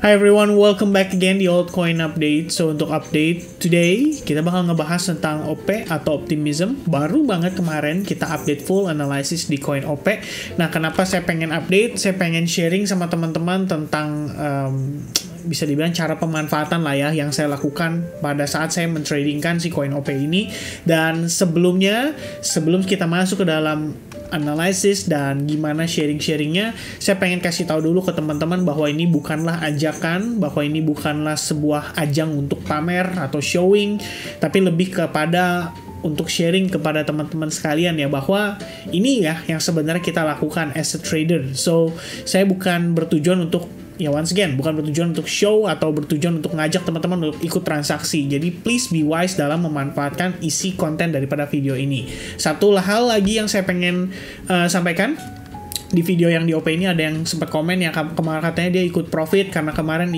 Hi everyone, welcome back again di Altcoin Update. So untuk update today, kita bakal ngebahas tentang OP atau optimism. Baru banget kemarin kita update full analysis di coin OP. Nah, kenapa saya pengen update? Saya pengen sharing sama teman-teman tentang bisa dibilang cara pemanfaatan lah ya yang saya lakukan pada saat saya mentradingkan si coin OP ini. Dan sebelum kita masuk ke dalam analysis dan gimana sharing-sharingnya, saya pengen kasih tahu dulu ke teman-teman bahwa ini bukanlah ajakan, bahwa ini bukanlah sebuah ajang untuk pamer atau showing, tapi lebih kepada untuk sharing kepada teman-teman sekalian ya, bahwa ini ya yang sebenarnya kita lakukan as a trader. So, saya bukan bertujuan untuk once again, bukan bertujuan untuk show atau bertujuan untuk ngajak teman-teman untuk ikut transaksi. Jadi please be wise dalam memanfaatkan isi konten daripada video ini. Satu hal lagi yang saya pengen sampaikan. Di video yang di OP ini ada yang sempat komen ya, kemarin katanya dia ikut profit karena kemarin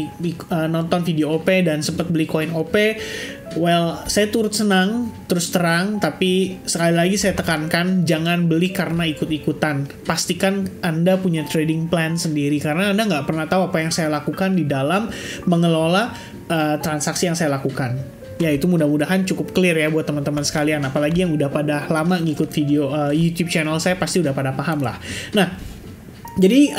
nonton video OP dan sempat beli koin OP. Well, saya turut senang, terus terang, tapi sekali lagi saya tekankan, jangan beli karena ikut-ikutan. Pastikan Anda punya trading plan sendiri, karena Anda nggak pernah tahu apa yang saya lakukan di dalam mengelola transaksi yang saya lakukan. Ya, itu mudah-mudahan cukup clear ya buat teman-teman sekalian. Apalagi yang udah pada lama ngikut video YouTube channel saya pasti udah pada paham lah. Nah, jadi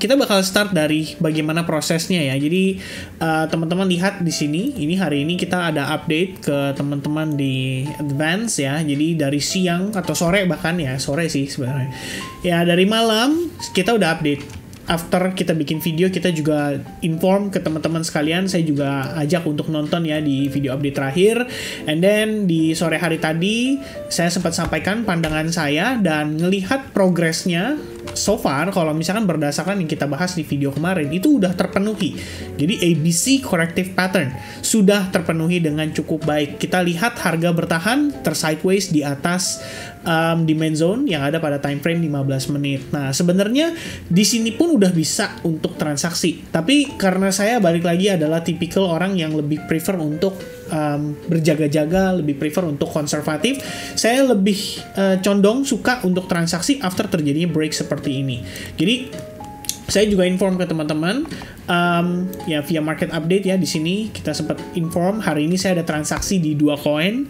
kita bakal start dari bagaimana prosesnya ya. Jadi teman-teman lihat di sini, ini hari ini kita ada update ke teman-teman di advance ya. Jadi dari siang atau sore, bahkan ya sore sih sebenarnya. Ya dari malam kita udah update. After kita bikin video, kita juga inform ke teman-teman sekalian. Saya juga ajak untuk nonton ya di video update terakhir. And then di sore hari tadi saya sempat sampaikan pandangan saya dan ngelihat progresnya. So far, kalau misalkan berdasarkan yang kita bahas di video kemarin, itu udah terpenuhi. Jadi ABC corrective pattern sudah terpenuhi dengan cukup baik. Kita lihat harga bertahan tersideways di atas demand zone yang ada pada time frame 15 menit. Nah, sebenarnya di sini pun udah bisa untuk transaksi. Tapi karena saya balik lagi adalah tipikal orang yang lebih prefer untuk berjaga-jaga, lebih prefer untuk konservatif. Saya lebih condong suka untuk transaksi after terjadinya break seperti ini. Jadi saya juga inform ke teman-teman ya via market update ya. Di sini kita sempat inform hari ini saya ada transaksi di 2 koin,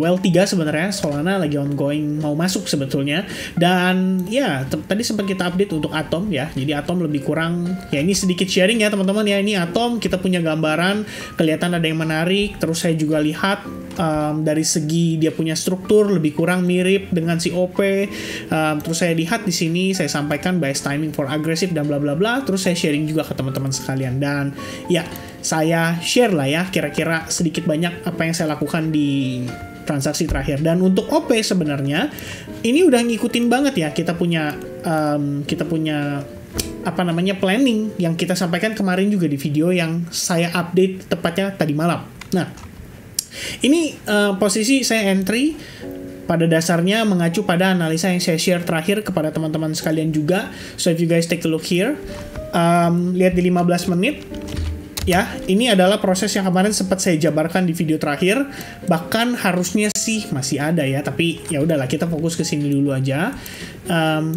well 3 sebenarnya. Solana lagi ongoing mau masuk sebetulnya, dan ya tadi sempat kita update untuk Atom ya. Jadi Atom lebih kurang ya, ini sedikit sharing ya teman-teman ya. Ini Atom kita punya gambaran, kelihatan ada yang menarik. Terus saya juga lihat dari segi dia punya struktur lebih kurang mirip dengan si OP. Terus saya lihat di sini saya sampaikan bias timing for aggressive dan bla bla bla. Terus saya sharing juga ke teman-teman sekalian, dan ya saya share lah ya kira-kira sedikit banyak apa yang saya lakukan di transaksi terakhir. Dan untuk OP sebenarnya ini udah ngikutin banget ya, kita punya apa namanya planning yang kita sampaikan kemarin juga di video yang saya update tepatnya tadi malam. Nah, ini posisi saya entry pada dasarnya mengacu pada analisa yang saya share terakhir kepada teman-teman sekalian juga. So if you guys take a look here, lihat di 15 menit ya, ini adalah proses yang kemarin sempat saya jabarkan di video terakhir. Bahkan harusnya sih masih ada ya, tapi ya udahlah, kita fokus ke sini dulu aja.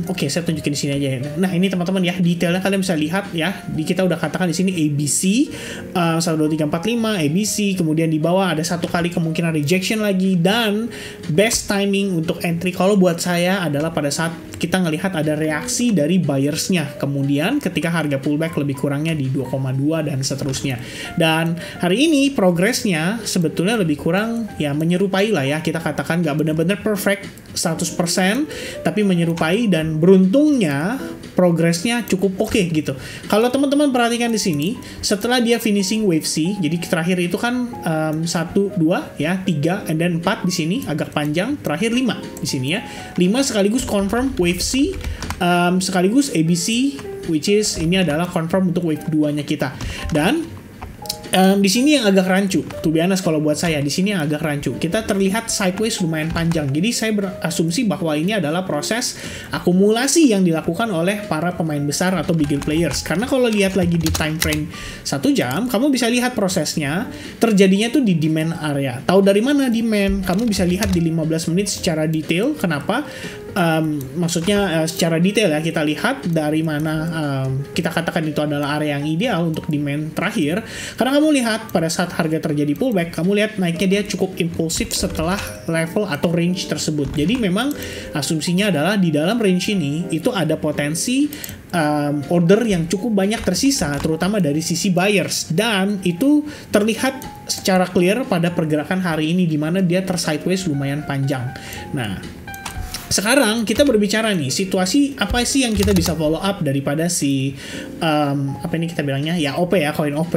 Oke, saya tunjukin di sini aja ya. Nah, ini teman-teman ya, detailnya kalian bisa lihat ya. Kita udah katakan di sini ABC 1 2 3 4 5 ABC, kemudian di bawah ada satu kali kemungkinan rejection lagi, dan best timing untuk entry kalau buat saya adalah pada saat kita ngelihat ada reaksi dari buyersnya. Kemudian ketika harga pullback lebih kurangnya di 2,2 dan seterusnya. Dan hari ini progresnya sebetulnya lebih kurang ya menyerupai lah ya. Kita katakan nggak benar-benar perfect 100%, tapi menyerupai, dan beruntungnya progresnya cukup oke gitu. Kalau teman-teman perhatikan di sini, setelah dia finishing wave C, jadi terakhir itu kan 1, 2 ya, 3 and then 4 di sini agak panjang, terakhir 5 di sini ya. 5 sekaligus confirm wave C, sekaligus ABC, which is ini adalah confirm untuk wave 2-nya kita. Dan di sini yang agak rancu, to be honest kalau buat saya, di sini yang agak rancu. Kita terlihat sideways lumayan panjang. Jadi saya berasumsi bahwa ini adalah proses akumulasi yang dilakukan oleh para pemain besar atau bigger players. Karena kalau lihat lagi di time frame 1 jam, kamu bisa lihat prosesnya terjadinya tuh di demand area. Tahu dari mana demand? Kamu bisa lihat di 15 menit secara detail. Kenapa? maksudnya secara detail ya, kita lihat dari mana kita katakan itu adalah area yang ideal untuk demand terakhir. Karena kamu lihat pada saat harga terjadi pullback, kamu lihat naiknya dia cukup impulsif setelah level atau range tersebut. Jadi memang asumsinya adalah di dalam range ini itu ada potensi order yang cukup banyak tersisa, terutama dari sisi buyers, dan itu terlihat secara clear pada pergerakan hari ini di mana dia tersideways lumayan panjang. Nah, sekarang kita berbicara nih, situasi apa sih yang kita bisa follow up daripada si apa ini kita bilangnya ya OP ya, koin OP.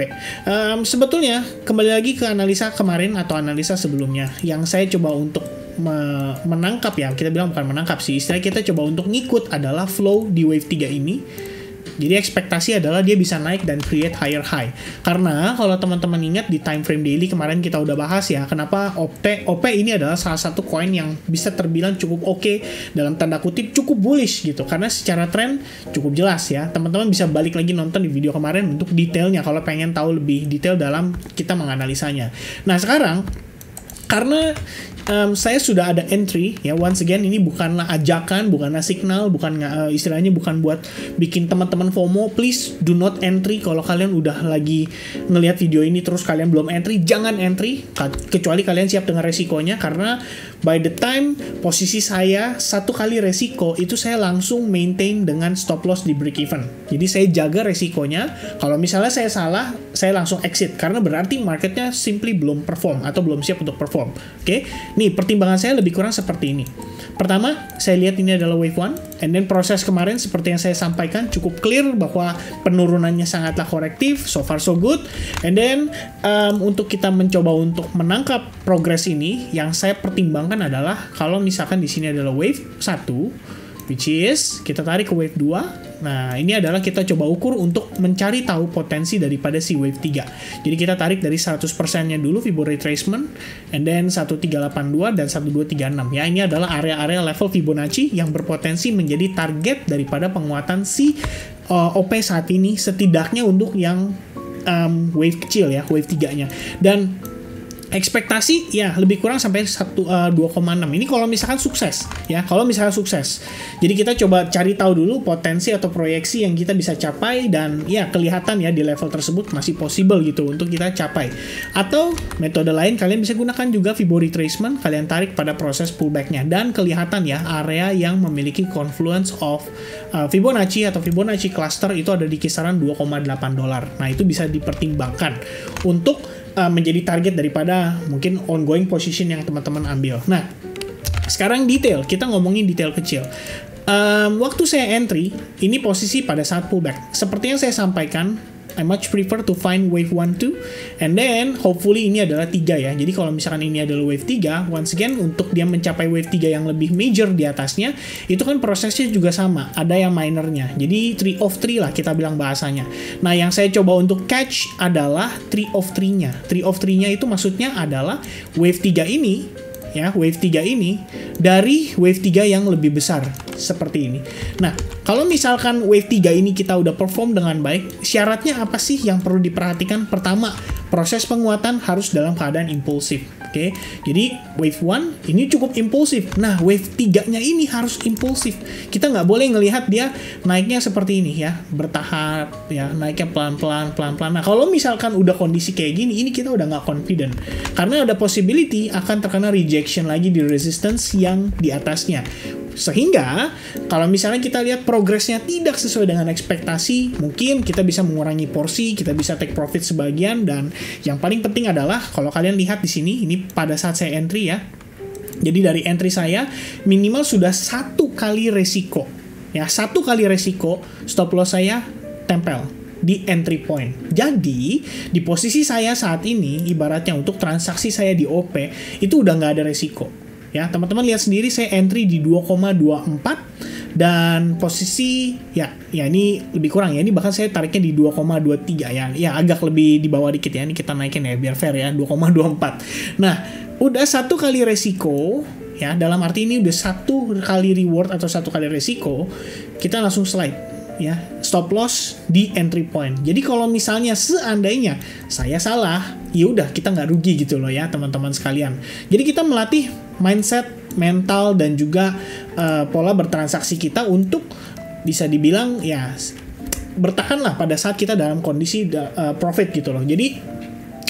Sebetulnya kembali lagi ke analisa kemarin atau analisa sebelumnya yang saya coba untuk menangkap ya, kita bilang bukan menangkap sih, istilah kita coba untuk ngikut adalah flow di wave 3 ini. Jadi ekspektasi adalah dia bisa naik dan create higher high. Karena kalau teman-teman ingat di time frame daily kemarin kita udah bahas ya, kenapa OP ini adalah salah satu koin yang bisa terbilang cukup oke, dalam tanda kutip cukup bullish gitu. Karena secara tren cukup jelas ya. Teman-teman bisa balik lagi nonton di video kemarin untuk detailnya kalau pengen tahu lebih detail dalam kita menganalisanya. Nah sekarang karena saya sudah ada entry ya, once again ini bukanlah ajakan, bukanlah signal, bukan istilahnya bukan buat bikin teman-teman FOMO. Please do not entry kalau kalian udah lagi ngelihat video ini terus kalian belum entry, jangan entry kecuali kalian siap dengan resikonya. Karena by the time posisi saya satu kali resiko itu saya langsung maintain dengan stop loss di break even. Jadi saya jaga resikonya. Kalau misalnya saya salah, saya langsung exit karena berarti marketnya simply belum perform atau belum siap untuk perform. Oke? Nih, pertimbangan saya lebih kurang seperti ini. Pertama, saya lihat ini adalah wave 1, and then proses kemarin seperti yang saya sampaikan cukup clear bahwa penurunannya sangatlah korektif, so far so good. And then, untuk kita mencoba untuk menangkap progres ini, yang saya pertimbangkan adalah kalau misalkan di sini adalah wave 1, which is kita tarik ke wave 2. Nah, ini adalah kita coba ukur untuk mencari tahu potensi daripada si wave 3. Jadi kita tarik dari 100%-nya dulu Fibonacci retracement, and then 1382 dan 1236. Ya, ini adalah area-area level Fibonacci yang berpotensi menjadi target daripada penguatan si OP saat ini, setidaknya untuk yang wave kecil ya, wave 3-nya. Dan ekspektasi ya lebih kurang sampai 2,6. Ini kalau misalkan sukses ya, kalau misalkan sukses. Jadi kita coba cari tahu dulu potensi atau proyeksi yang kita bisa capai, dan ya kelihatan ya di level tersebut masih possible gitu untuk kita capai. Atau metode lain kalian bisa gunakan juga Fibonacci retracement, kalian tarik pada proses pullback-nya dan kelihatan ya area yang memiliki confluence of Fibonacci atau Fibonacci cluster itu ada di kisaran $2,8. Nah, itu bisa dipertimbangkan untuk menjadi target daripada mungkin ongoing position yang teman-teman ambil. Nah, sekarang detail, kita ngomongin detail kecil. Waktu saya entry, ini posisi pada saat pullback. Seperti yang saya sampaikan, I much prefer to find wave 1, 2, and then hopefully ini adalah 3 ya. Jadi kalau misalkan ini adalah wave 3, once again untuk dia mencapai wave 3 yang lebih major di atasnya, itu kan prosesnya juga sama, ada yang minornya. Jadi 3 of 3 lah kita bilang bahasanya. Nah, yang saya coba untuk catch adalah 3 of 3-nya. 3 of 3-nya itu maksudnya adalah wave 3 ini, ya, wave 3 ini dari wave 3 yang lebih besar seperti ini. Nah, kalau misalkan wave 3 ini kita udah perform dengan baik, syaratnya apa sih yang perlu diperhatikan? Pertama, proses penguatan harus dalam keadaan impulsif. Oke, jadi wave 1 ini cukup impulsif. Nah, wave 3-nya ini harus impulsif. Kita nggak boleh ngelihat dia naiknya seperti ini ya, bertahap ya, naiknya pelan-pelan, pelan-pelan. Nah, kalau misalkan udah kondisi kayak gini, ini kita udah nggak confident. Karena ada possibility akan terkena rejection lagi di resistance yang di atasnya. Sehingga kalau misalnya kita lihat progresnya tidak sesuai dengan ekspektasi, mungkin kita bisa mengurangi porsi, kita bisa take profit sebagian, dan yang paling penting adalah kalau kalian lihat di sini, ini pada saat saya entry ya. Jadi dari entry saya minimal sudah 1 kali resiko. Ya, 1 kali resiko stop loss saya tempel di entry point. Jadi di posisi saya saat ini ibaratnya untuk transaksi saya di OP itu udah nggak ada resiko. Ya, teman-teman lihat sendiri saya entry di 2,24 dan posisi ya ini lebih kurang ya, ini bahkan saya tariknya di 2,23 ya. Ya, agak lebih di bawah dikit ya. Ini kita naikin ya biar fair ya, 2,24. Nah, udah 1 kali resiko ya, dalam arti ini udah 1 kali reward atau 1 kali resiko, kita langsung slide ya, stop loss di entry point. Jadi kalau misalnya seandainya saya salah, ya udah kita nggak rugi gitu loh ya teman-teman sekalian. Jadi kita melatih mindset, mental, dan juga pola bertransaksi kita untuk bisa dibilang ya bertahan lah pada saat kita dalam kondisi profit gitu loh. Jadi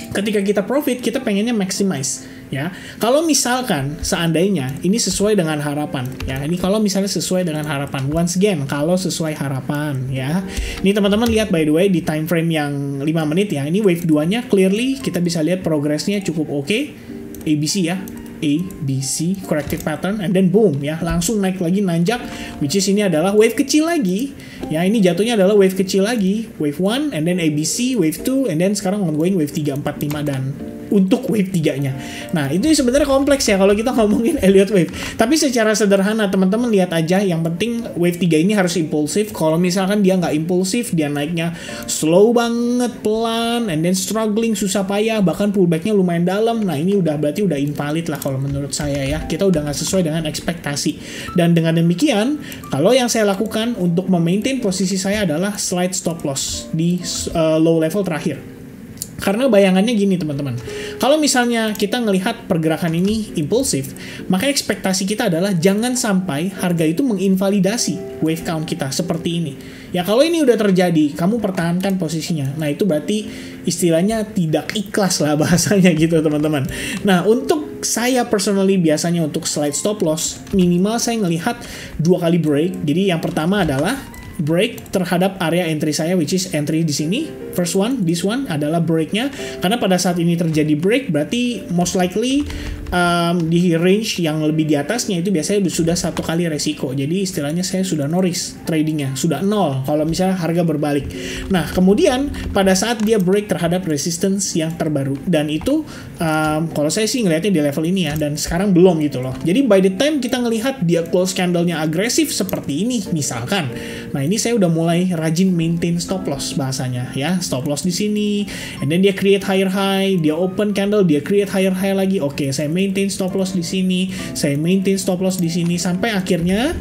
ketika kita profit, kita pengennya maximize ya. Kalau misalkan seandainya ini sesuai dengan harapan ya, ini kalau misalnya sesuai dengan harapan, once again kalau sesuai harapan ya, ini teman-teman lihat by the way di time frame yang 5 menit ya, ini wave 2 nya clearly kita bisa lihat progresnya cukup oke. ABC ya, ABC corrective pattern, and then boom ya, langsung naik lagi nanjak, which is ini adalah wave kecil lagi ya, ini jatuhnya adalah wave kecil lagi, wave 1 and then ABC, wave 2 and then sekarang ongoing wave 3, 4, 5 dan untuk wave 3-nya. Nah, itu sebenarnya kompleks ya kalau kita ngomongin Elliott Wave. Tapi secara sederhana, teman-teman lihat aja, yang penting wave 3 ini harus impulsif. Kalau misalkan dia nggak impulsif, dia naiknya slow banget, pelan, and then struggling, susah payah, bahkan pullback-nya lumayan dalam. Nah, ini berarti udah invalid lah kalau menurut saya ya. Kita udah nggak sesuai dengan ekspektasi. Dan dengan demikian, kalau yang saya lakukan untuk memaintain posisi saya adalah slide stop loss di low level terakhir. Karena bayangannya gini teman-teman, kalau misalnya kita ngelihat pergerakan ini impulsif, maka ekspektasi kita adalah jangan sampai harga itu menginvalidasi wave count kita seperti ini. Ya kalau ini udah terjadi, kamu pertahankan posisinya. Nah itu berarti istilahnya tidak ikhlas lah bahasanya gitu teman-teman. Nah untuk saya personally biasanya untuk slide stop loss, minimal saya ngelihat 2 kali break. Jadi yang pertama adalah break terhadap area entry saya, which is entry di sini. First one, this one adalah breaknya. Karena pada saat ini terjadi break, berarti most likely di range yang lebih di atasnya itu biasanya sudah 1 kali resiko. Jadi istilahnya saya sudah no risk tradingnya, sudah 0 kalau misalnya harga berbalik. Nah kemudian pada saat dia break terhadap resistance yang terbaru, dan itu kalau saya sih ngelihatnya di level ini ya, dan sekarang belum gitu loh. Jadi by the time kita ngelihat dia close candle-nya agresif seperti ini misalkan, nah ini saya udah mulai rajin maintain stop loss bahasanya ya, stop loss di sini, and then dia create higher high, dia open candle, dia create higher high lagi. Oke, saya maintain stop loss di sini, saya maintain stop loss di sini, sampai akhirnya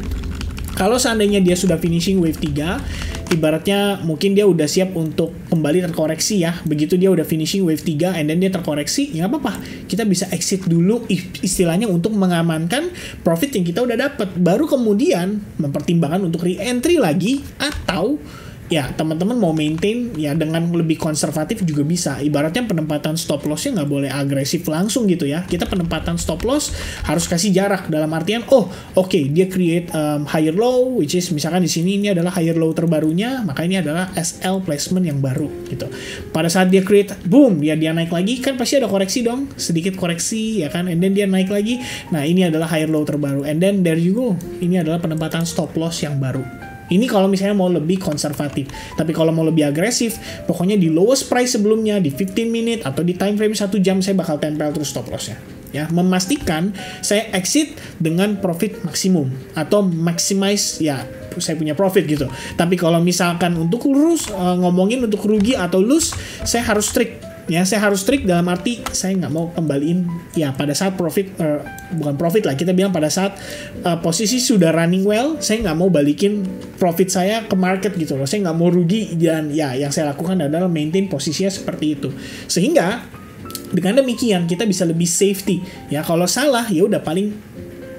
kalau seandainya dia sudah finishing wave 3, ibaratnya mungkin dia udah siap untuk kembali terkoreksi ya. Begitu dia udah finishing wave 3 and then dia terkoreksi, ya nggak apa-apa. Kita bisa exit dulu istilahnya untuk mengamankan profit yang kita udah dapat. Baru kemudian mempertimbangkan untuk re-entry lagi, atau ya teman-teman mau maintain ya dengan lebih konservatif juga bisa. Ibaratnya penempatan stop lossnya nggak boleh agresif langsung gitu ya. Kita penempatan stop loss harus kasih jarak, dalam artian oke, dia create higher low, which is misalkan di sini ini adalah higher low terbarunya, maka ini adalah SL placement yang baru gitu. Pada saat dia create boom, dia naik lagi, kan pasti ada koreksi dong, sedikit koreksi ya kan, and then dia naik lagi. Nah ini adalah higher low terbaru, and then there you go, ini adalah penempatan stop loss yang baru. Ini kalau misalnya mau lebih konservatif. Tapi kalau mau lebih agresif, pokoknya di lowest price sebelumnya, di 15 minute atau di time frame 1 jam, saya bakal tempel terus stop lossnya. Ya, memastikan saya exit dengan profit maksimum atau maximize ya saya punya profit gitu. Tapi kalau misalkan untuk lurus, ngomongin untuk rugi atau lose, saya harus strict. Ya, saya harus strict dalam arti saya nggak mau kembaliin ya pada saat profit, bukan profit lah, kita bilang pada saat posisi sudah running well, saya nggak mau balikin profit saya ke market gitu loh. Saya nggak mau rugi, dan ya yang saya lakukan adalah maintain posisinya seperti itu. Sehingga dengan demikian kita bisa lebih safety. Ya kalau salah ya udah paling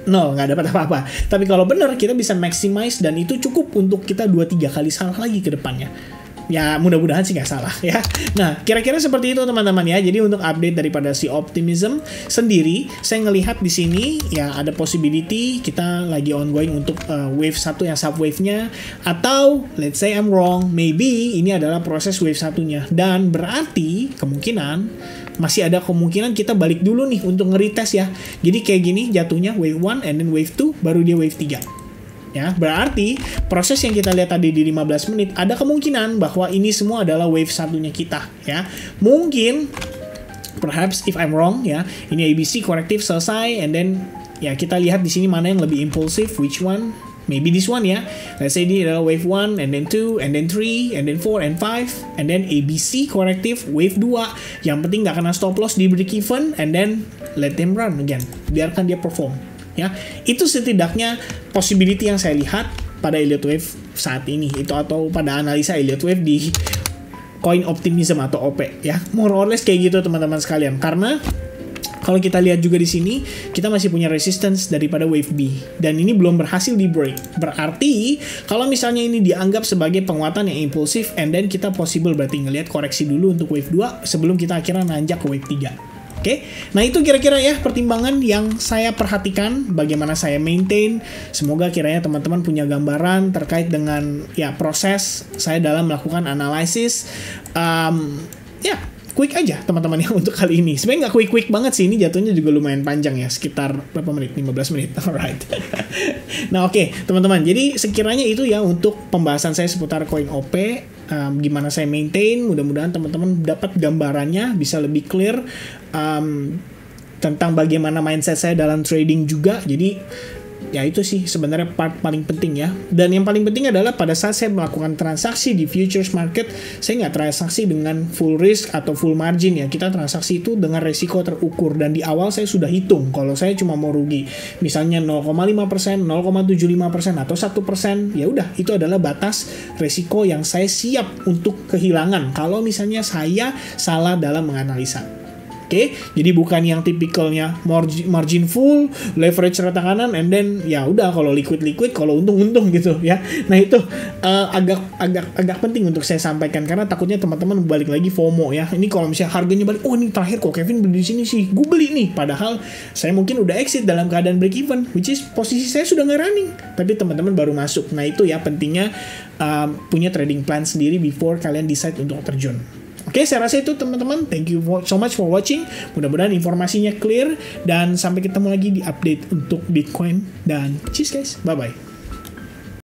nol, nggak dapat apa-apa. Tapi kalau benar kita bisa maximize, dan itu cukup untuk kita 2-3 kali salah lagi ke depannya. Ya mudah-mudahan sih nggak salah ya. Nah kira-kira seperti itu teman-teman ya. Jadi untuk update daripada si optimism sendiri, saya ngelihat di sini ya ada possibility kita lagi ongoing untuk wave 1 yang subwave-nya, atau let's say I'm wrong, maybe ini adalah proses wave 1-nya, dan berarti kemungkinan masih ada kemungkinan kita balik dulu nih untuk nge-retest ya. Jadi kayak gini jatuhnya wave 1 and then wave 2 baru dia wave 3. Ya, berarti proses yang kita lihat tadi di 15 menit ada kemungkinan bahwa ini semua adalah wave 1-nya kita ya. Mungkin perhaps if I'm wrong ya, ini ABC corrective selesai, and then ya kita lihat di sini mana yang lebih impulsif, which one? Maybe this one ya. Let's say ini adalah wave 1 and then 2 and then 3 and then 4 and 5 and then ABC corrective wave 2. Yang penting nggak kena stop loss di break even, and then let them run again. Biarkan dia perform. Ya, itu setidaknya possibility yang saya lihat pada Elliott Wave saat ini itu, atau pada analisa Elliott Wave di Coin Optimism atau OP ya. More or less kayak gitu teman-teman sekalian. Karena kalau kita lihat juga di sini, kita masih punya resistance daripada wave B. Dan ini belum berhasil di break. Berarti, kalau misalnya ini dianggap sebagai penguatan yang impulsif, and then kita possible berarti ngelihat koreksi dulu untuk wave 2, sebelum kita akhirnya nanjak ke wave 3. Oke, nah itu kira-kira ya pertimbangan yang saya perhatikan, bagaimana saya maintain. Semoga kiranya teman-teman punya gambaran terkait dengan ya proses saya dalam melakukan analisis. Quick aja teman-teman ya untuk kali ini. Sebenarnya nggak quick banget sih, ini jatuhnya juga lumayan panjang ya, sekitar berapa menit? 15 menit. Alright. Nah oke, teman-teman. Jadi sekiranya itu ya untuk pembahasan saya seputar koin OP. Gimana saya maintain. Mudah-mudahan teman-teman dapat gambarannya, bisa lebih clear tentang bagaimana mindset saya dalam trading juga. Jadi ya itu sih sebenarnya part paling penting ya. Dan yang paling penting adalah pada saat saya melakukan transaksi di futures market, saya nggak transaksi dengan full risk atau full margin ya. Kita transaksi itu dengan resiko terukur, dan di awal saya sudah hitung kalau saya cuma mau rugi misalnya 0,5%, 0,75% atau 1%, ya udah itu adalah batas resiko yang saya siap untuk kehilangan kalau misalnya saya salah dalam menganalisa. Oke, jadi bukan yang tipikalnya margin full, leverage rata kanan, and then ya udah kalau liquid, kalau untung gitu ya. Nah itu agak penting untuk saya sampaikan, karena takutnya teman-teman balik lagi FOMO ya. Ini kalau misalnya harganya balik, oh ini terakhir kok Kevin beli di sini sih, gue beli nih. Padahal saya mungkin udah exit dalam keadaan break even, which is posisi saya sudah nggak running, tapi teman-teman baru masuk. Nah itu ya pentingnya punya trading plan sendiri before kalian decide untuk terjun. Oke, saya rasa itu teman-teman. Thank you so much for watching. Mudah-mudahan informasinya clear. Dan sampai ketemu lagi di update untuk Bitcoin. Dan cheers guys. Bye-bye.